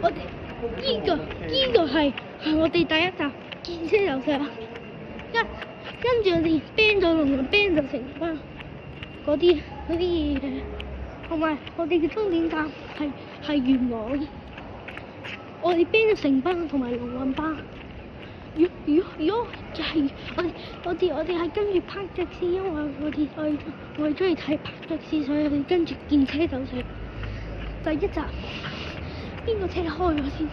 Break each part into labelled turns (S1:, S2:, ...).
S1: 我哋呢個係我哋第一集見車遊上，跟住我哋 ban 咗龍同 ban 咗城巴嗰啲嘢，同埋我哋嘅終點站係元朗，我哋 ban 咗城巴同埋龍運巴。如果係我哋係跟住拍的士，因為我哋中意睇拍的士，所以我哋跟住見車走上。第一集邊個車開咗先？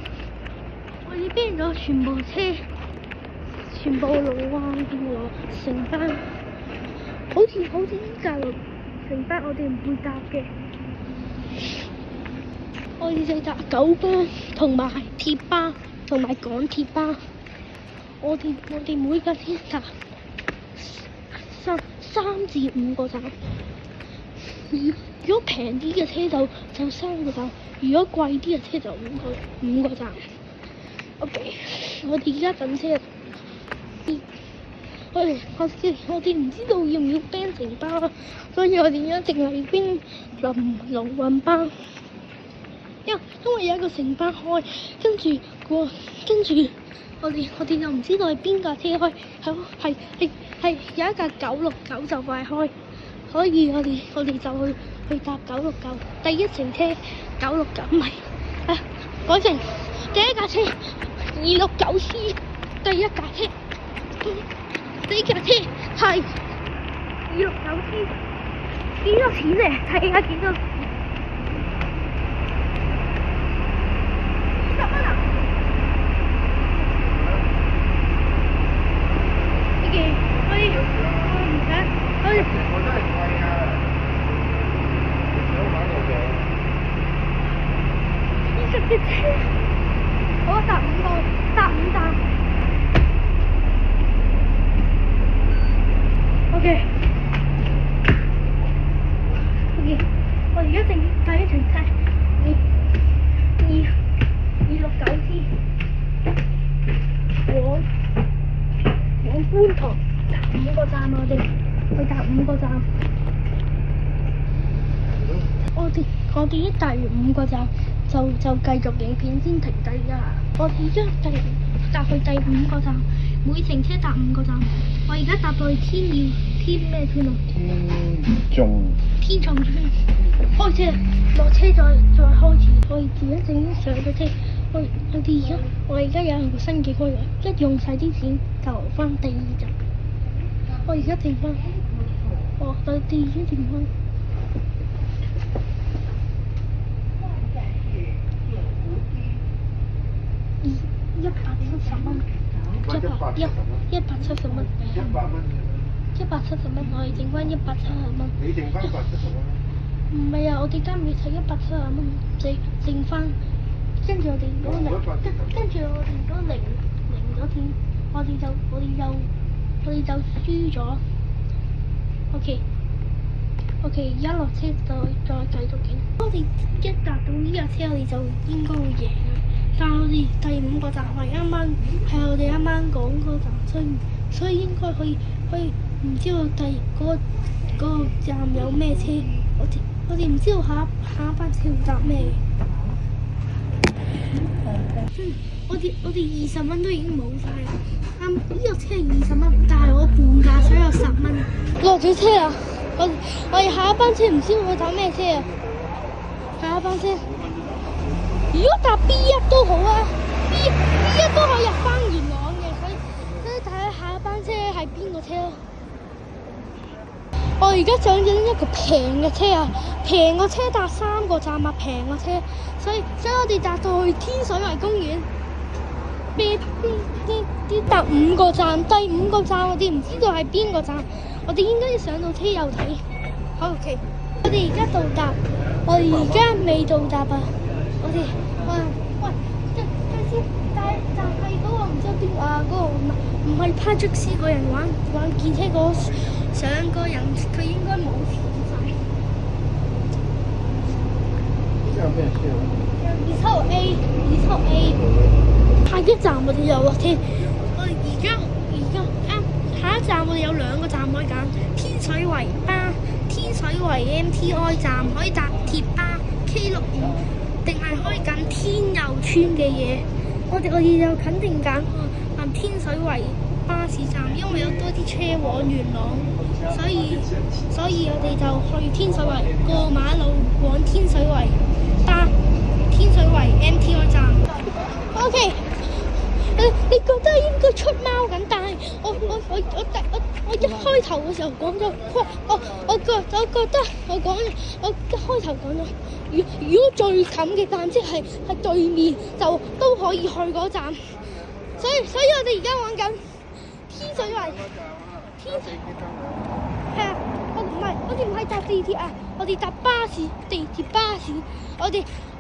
S1: 我哋 ban 咗全部車，全部龍運和城巴，好似呢架城巴我哋唔會搭嘅，我哋就搭九巴同埋鐵巴同埋港鐵巴。我哋每架車搭三至五個站。如果平啲嘅車就3個站，如果貴啲嘅車就五個站。OK， 我哋而家等車。我哋唔知道要唔要 ban 城巴，所以我哋而家淨係 ban 龍運巴。因為有一個城巴開，跟住我哋又唔知道係邊架車開，係有一架969就快開，所以我哋就去搭969。第一程車969唔係改成第一架車269C， 第一架車係269C， 幾多錢咧？睇下幾多錢？10蚊啊！
S2: 我真係貴啊！想玩到嘅
S1: 20嘅車，我搭5站。OK， 我而家第一程車269C， 往觀塘搭5個站，我哋去搭5個站。我哋一搭完5個站就繼續影片先停低㗎。我哋而家搭去第5個站，每程車搭5個站。我而家搭到去天咩村啊？天重村。開車，落車再開始。我哋而家正上咗車。我而家有個新嘅規劃，一用晒啲錢就留翻第2站。我而家剩翻，我哋已經剩翻170蚊，170蚊，170蚊，我哋剩翻170蚊。
S2: 你剩翻170蚊？
S1: 唔係啊，我哋間廟係170蚊，剩翻，跟住我哋如果零咗錢，我哋就輸咗。OK， 而家落車再繼續影。我哋一搭到呢架車，我哋就應該會贏啊！但係我哋第5個站係我哋啱啱講嗰個站，所以應該可以唔知道嗰個站有咩車，我哋唔知道下一班車會搭咩。我哋20蚊都已經冇晒啦。呢個車係20蚊，但係我半價所以有10蚊。落咗車啦，我哋下一班車唔知會搭咩車啊？下一班車，如果搭 B1 都好啊，B1 都可以入翻元朗嘅，所以睇下下一班車係邊個車咯。我而家上緊一個平嘅車啊，平個車搭3個站啊，平個車，所以我哋搭到去天水圍公園。啲搭5個站，第5個站我哋唔知道係邊個站，我哋應該要上到車又睇。好 OK， 我哋而家到達，我哋而家未到達啊！喂，但係嗰個唔知邊啊，嗰個唔係拍捉師個人玩健車嗰上個人，佢應該冇錢晒。
S2: 有咩車啊
S1: ？276A，下一站我哋又落車。我哋而家下一站我哋有2個站可以揀，天水圍巴、天水圍 MTI 站可以搭鐵巴 K65 定係可以揀天佑村嘅嘢？我哋就肯定揀天水圍巴士站，因為有多啲車往元朗，所以我哋就去天水圍過馬路往天水圍MTR 站。OK， 你覺得應該出貓緊，但係我一開頭嘅時候講咗，我覺得我一開頭講咗，如果最近嘅站即係對面就都可以去嗰站，所以我哋而家玩緊天水圍。係啊，我哋唔係搭地鐵啊，我哋搭地鐵巴士。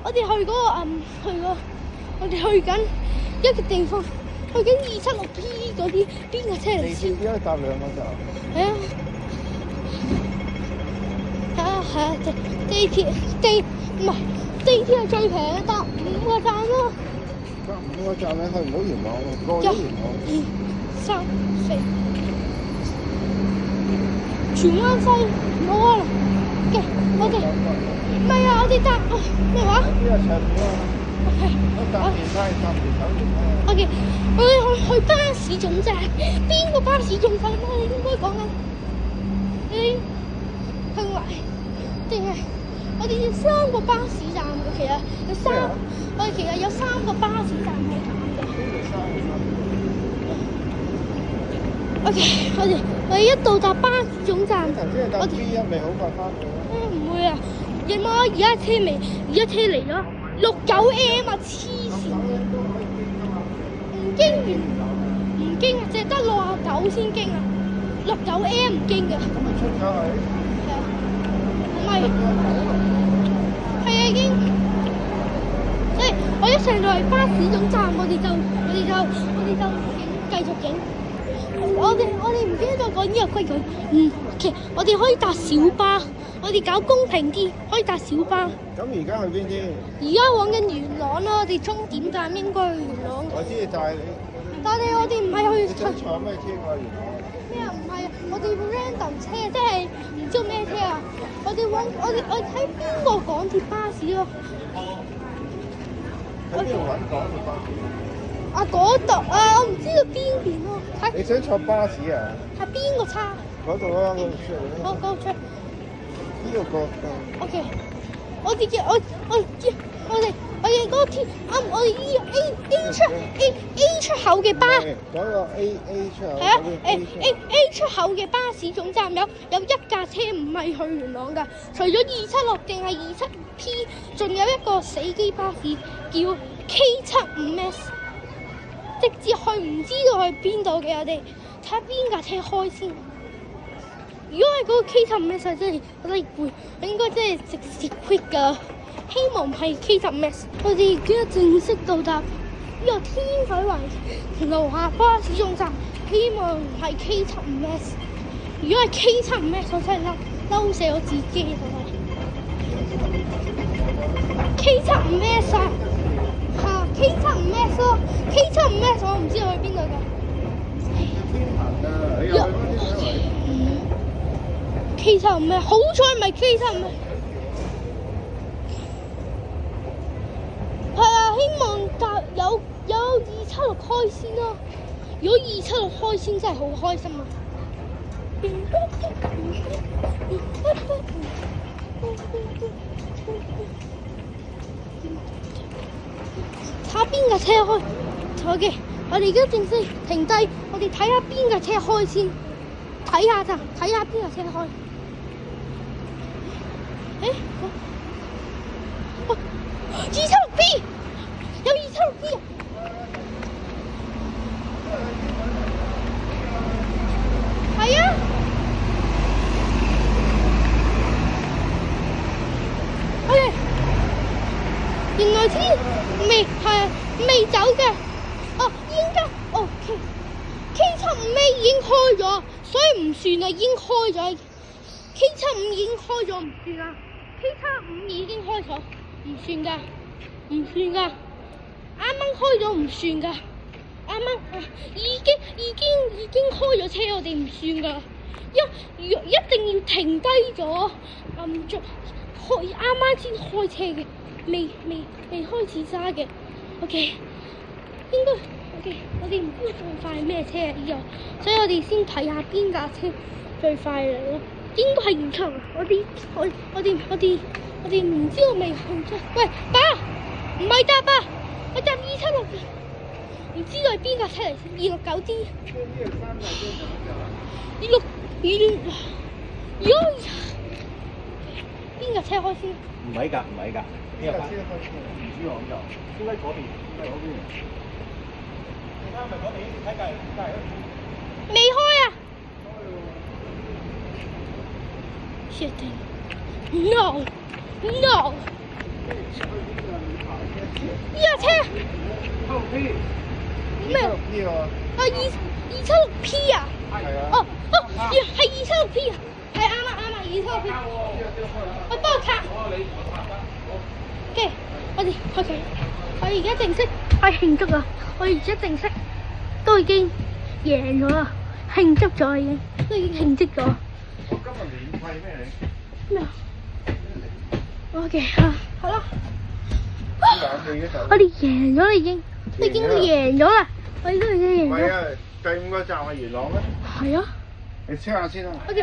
S1: 我哋去嗰個我哋去緊一個地方，去緊276P 嗰啲邊個車嚟先？
S2: 地鐵點解搭2個站？
S1: 係啊，地鐵係最平嘅，搭5個站咯。
S2: 搭5個站你去唔到元朗喎，過咗元朗。
S1: 1、2、3、4，荃灣西冇可能嘅，我哋唔係啊，我哋搭咩話？
S2: 呢個長邊啊？搭唔晒，搭唔走點啊
S1: OK， 我哋去巴士總站，邊個巴士仲快咩？你應該講緊你係咪？定係我哋要3個巴士站嘅？其實我哋其實有3個巴士站可以揀嘅。OK， 我哋一到達巴士總站，
S2: 頭先係搭 B1咪好快翻到咯。
S1: 唔會啊！你冇啊！而家車嚟咗69M 啊！黐線，唔經啊，淨係得69先經啊，69M 唔經㗎。
S2: 咁咪出咗去？
S1: 係啊，唔係，係啊已經。即係我一上到嚟巴士總站，我哋就繼續影。我哋唔記得咗講呢個規矩。其實我哋可以搭小巴，我哋搞公平啲，可以搭小巴。
S2: 咁而家去邊先？
S1: 而家往緊元朗啦，我哋終點站應該去元朗。
S2: 我知，但係
S1: 但係我哋唔係去。
S2: 你想坐咩車過元朗？
S1: 咩啊？唔係啊！我哋 random 車，即係唔知咩車啊！我哋睇邊個港鐵巴士咯。
S2: 喺邊度揾港鐵巴士？
S1: 啊嗰度啊，我唔知道邊邊咯。
S2: 你想坐巴士啊？
S1: 係邊個叉？
S2: 嗰度啊，嗰度出嚟啦。
S1: 嗰個出。
S2: 呢個角度。
S1: OK， 我哋嗰個鐵我哋呢個 A 出口嘅巴。
S2: 嗰個 A 出口。
S1: 係啊，A 出口嘅巴士總站有一架車唔係去元朗㗎，除咗276定係27P，仲有一個死機巴士叫 K75S， 直接去唔知道去邊度嘅。我哋睇下邊架車開先。如果係嗰個 K75S， 真係我覺得會應該真係直接 quit 㗎。希望係 K75S。我哋而家正式到達呢個天水圍樓下巴士總站，希望係 K75S。如果係 K75S， 我真係嬲死我自己K75S 啊，嚇 K75S 咯 ，K75S 我唔知道去邊度㗎。K75S 好彩唔係 K75S。係啊，希望有276開先咯。如果276開先真係好開心啊！睇下邊架車開。好嘅，我哋而家正式停低，我哋睇下邊架車開先。睇下邊架車開。276P， 有276P啊！係啊！OK， 原來未走嘅。哦，應該 K75A 已經開咗，所以唔算啦，已經開咗。K75 已經開咗，唔算啦。K75 已經開咗，唔算㗎，啱啱開咗唔算㗎，啱啱已經開咗車，我哋唔算㗎，一定要停低咗，啱啱先開車嘅，未開始揸嘅。OK， 應該 OK， 我哋唔知道最快係咩車啊呢個，所以我哋先睇下邊架車最快嚟咯。應該係唔錯啊！我哋唔知道未唔錯。喂，爸，唔係搭爸，我搭276，唔知道係邊架車嚟先？269D。邊架車開先？
S3: 唔係㗎，呢個車開先，唔知我咁就應該嗰邊，你睇係咪嗰邊？睇隔離
S1: 未開啊！Shit! No! 呢架車咩
S2: ？276P 啊！
S1: 啊276P 啊！
S2: 係啊！
S1: 哦，係276P 啊！係啱啊276P。我幫我卡。OK，我而家正式慶祝啊！我而家正式都已經贏咗啦，慶祝咗已經，都已經慶祝咗。
S2: 我今日免費咩你？
S1: 咩啊？OK 啊，好啦。我哋贏咗啦已經，我已經贏咗啦，我哋都已經贏咗。
S2: 唔係啊，第5個站係元朗咩？
S1: 係啊。
S2: 你 check 下先啊。
S1: OK。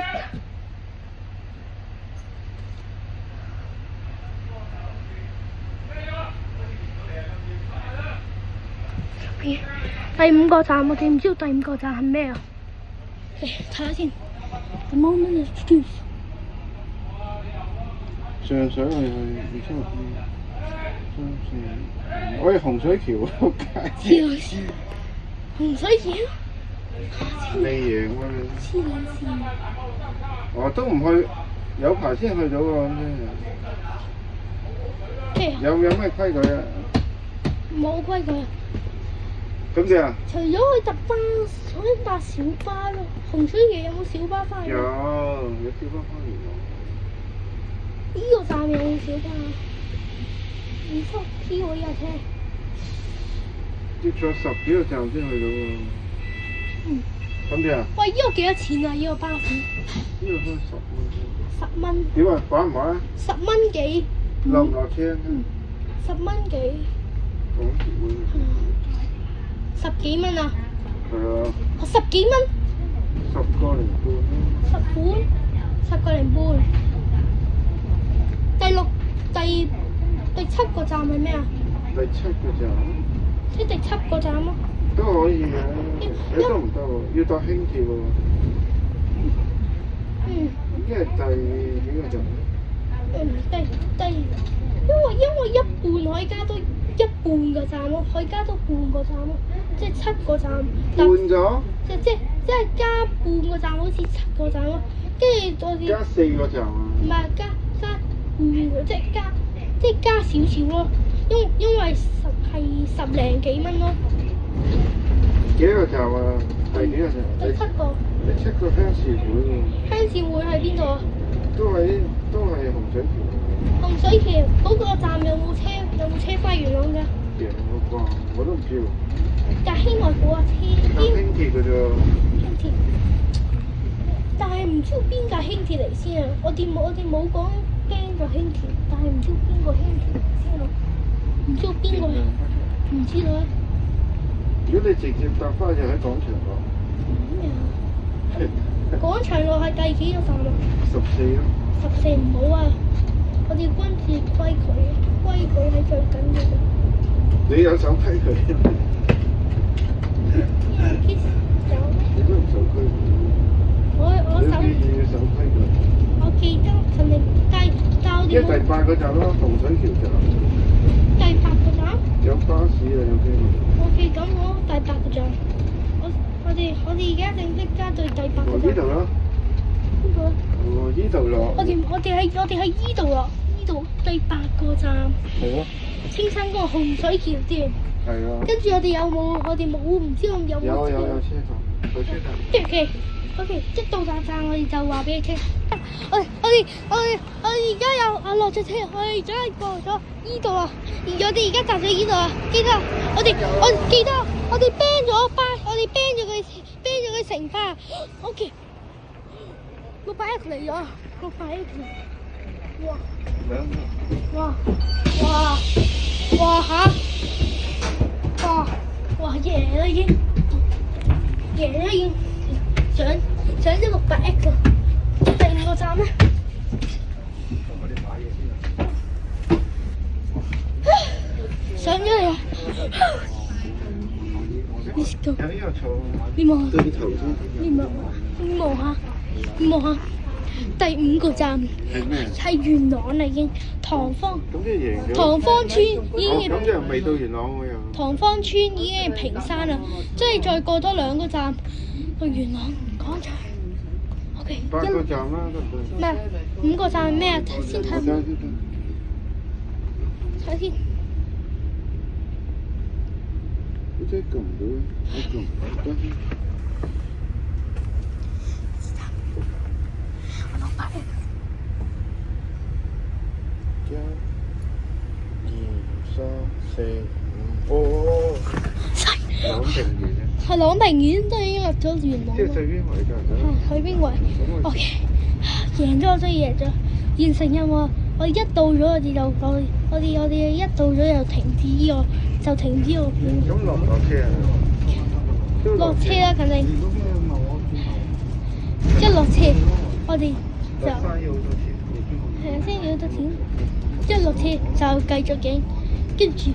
S1: 第5個站，我哋唔知道第5個站係咩啊？嚟睇下先。The moment of truth。
S2: 上水去276P。我係洪水橋嗰街。
S1: 洪水橋？
S2: 未贏喎你。
S1: 黐撚線。
S2: 我都唔去，有排先去到喎咁樣。有咩規矩啊？
S1: 冇規矩。
S2: 咁點啊？
S1: 除咗去搭巴，可以搭小巴咯。洪水橋有冇小巴翻嚟？
S2: 有小巴翻嚟喎。
S1: 呢個站有冇小巴？276P 喎呢架車。
S2: 要坐10幾個站先去到喎。咁點啊？
S1: 喂，呢個幾多錢啊？呢個巴士？
S2: 呢個開10蚊。
S1: 10蚊。
S2: 點啊？玩唔玩啊
S1: ？10蚊幾？
S2: 落唔落車啊
S1: ？10蚊幾？
S2: 港鐵會。
S1: 10幾蚊啊？
S2: 係啊。
S1: 10幾蚊
S2: ？10個零半。
S1: 10個零半。第7個站係咩啊？
S2: 第7個站。
S1: 即係第7個站咯。
S2: 都可以嘅，都唔得喎，要搭輕鐵喎。因為第幾個站？因為一半可以加多一半個站咯，可以加多半個站咯，即係7個站。半咗？
S1: 即係加半個站，好似7個站咯。跟住我哋
S2: 加4個站啊？
S1: 唔係加半個，即係加少少咯。因為係10零幾蚊咯。
S2: 幾個站啊？第幾個站？
S1: 第7個。
S2: 第7個鄉事會喎。
S1: 鄉事會喺邊度啊？
S2: 都係洪水橋。
S1: 洪水橋嗰個站有冇車翻元朗㗎？
S2: 贏喎啩，我都唔知喎。
S1: 但係興內嗰架車。
S2: 搭輕鐵㗎啫。
S1: 輕鐵。但係唔知邊架輕鐵嚟先啊！我哋冇講驚個輕鐵，但係唔知邊個輕鐵嚟先啊！唔知邊個？唔知道啊！
S2: 如果你直接搭翻就喺廣場落。
S1: 咩啊？廣場路係第幾個站啊
S2: ？14咯。
S1: 14唔好啊！我哋跟住規矩係最緊要嘅。
S2: 你有守規矩？你都唔守規矩。
S1: 我守。
S2: 你要守規矩。
S1: 我記得陳定帶我哋。
S2: 因為第8個站咯，洪水橋站。
S1: 第8個站？
S2: 有巴士啊，有機會。
S1: OK，咁我第8個站。我哋而家正式加到第8個站。
S2: 呢度咯。
S1: 邊個？
S2: 哦，呢度落。
S1: 我哋喺依度落，依度第8個站。
S2: 係啊。
S1: 青山嗰個洪水橋站。
S2: 係啊。跟
S1: 住我哋冇唔知我有冇。
S2: 有車站，有車站。
S1: OK， 一到站我哋就話俾你聽。我哋而家落咗車，我哋而家過咗依度啊！我哋而家搭咗依度啊！記得我哋 ban 咗巴，我哋 ban 咗佢成巴。OK，600X嚟咗，600X。
S2: 哇
S3: 兩個。
S2: 哇哇哇嚇！哇贏啦已經，贏啦已經，上咗600X啦！第5個站咧，
S3: 我哋買嘢先啊！
S2: 上咗嚟啦！Let's go！
S3: 有呢個坐。
S2: 你望下，
S3: 對頭先。
S2: 你望下，第5個站
S3: 係咩？
S2: 係元朗啦已經，塘坊
S3: 咁即係贏咗。
S2: 塘坊村已經
S3: 咁即係未到元朗喎又。
S2: 塘坊村已經係平山啦，即係再過多2個站去元朗廣場。OK，
S3: 8個站啦，得唔得？
S2: 咩？5個站係咩啊？先睇
S3: 我睇下先。
S2: 睇先。
S3: 我真係撳唔到，我撳唔到。
S2: 我攞8X。
S3: 1、2、3、4、5。哦。朗屏園啊！
S2: 係朗屏園都已經入咗元朗
S3: 即係
S2: 啦。
S3: 水邊圍㗎，
S2: 係去邊圍？OK，贏咗，終於贏咗，完成任務。我哋一到咗，我哋一到咗就停止呢個，
S3: 咁落車啊？
S2: 落車啦，肯定。一落車，我哋就
S3: 花要好多錢。
S2: 係啊，先要得錢。一落車就繼續影，跟住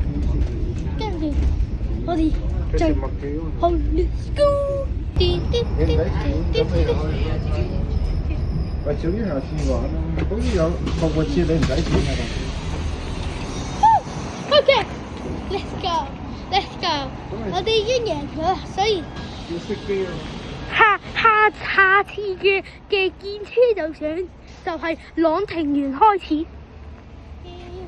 S2: 我哋就
S3: 麥記啊嘛。
S2: 好 ，Let's go！滴滴滴滴滴滴。
S3: 喂，小於下次玩啦，好似有個次你唔使錢㗎。
S2: OK，Let's go，Let's go，我哋已經贏咗啦，所以
S3: 要熄機啊！
S1: 下次嘅電車就係朗屏園開始。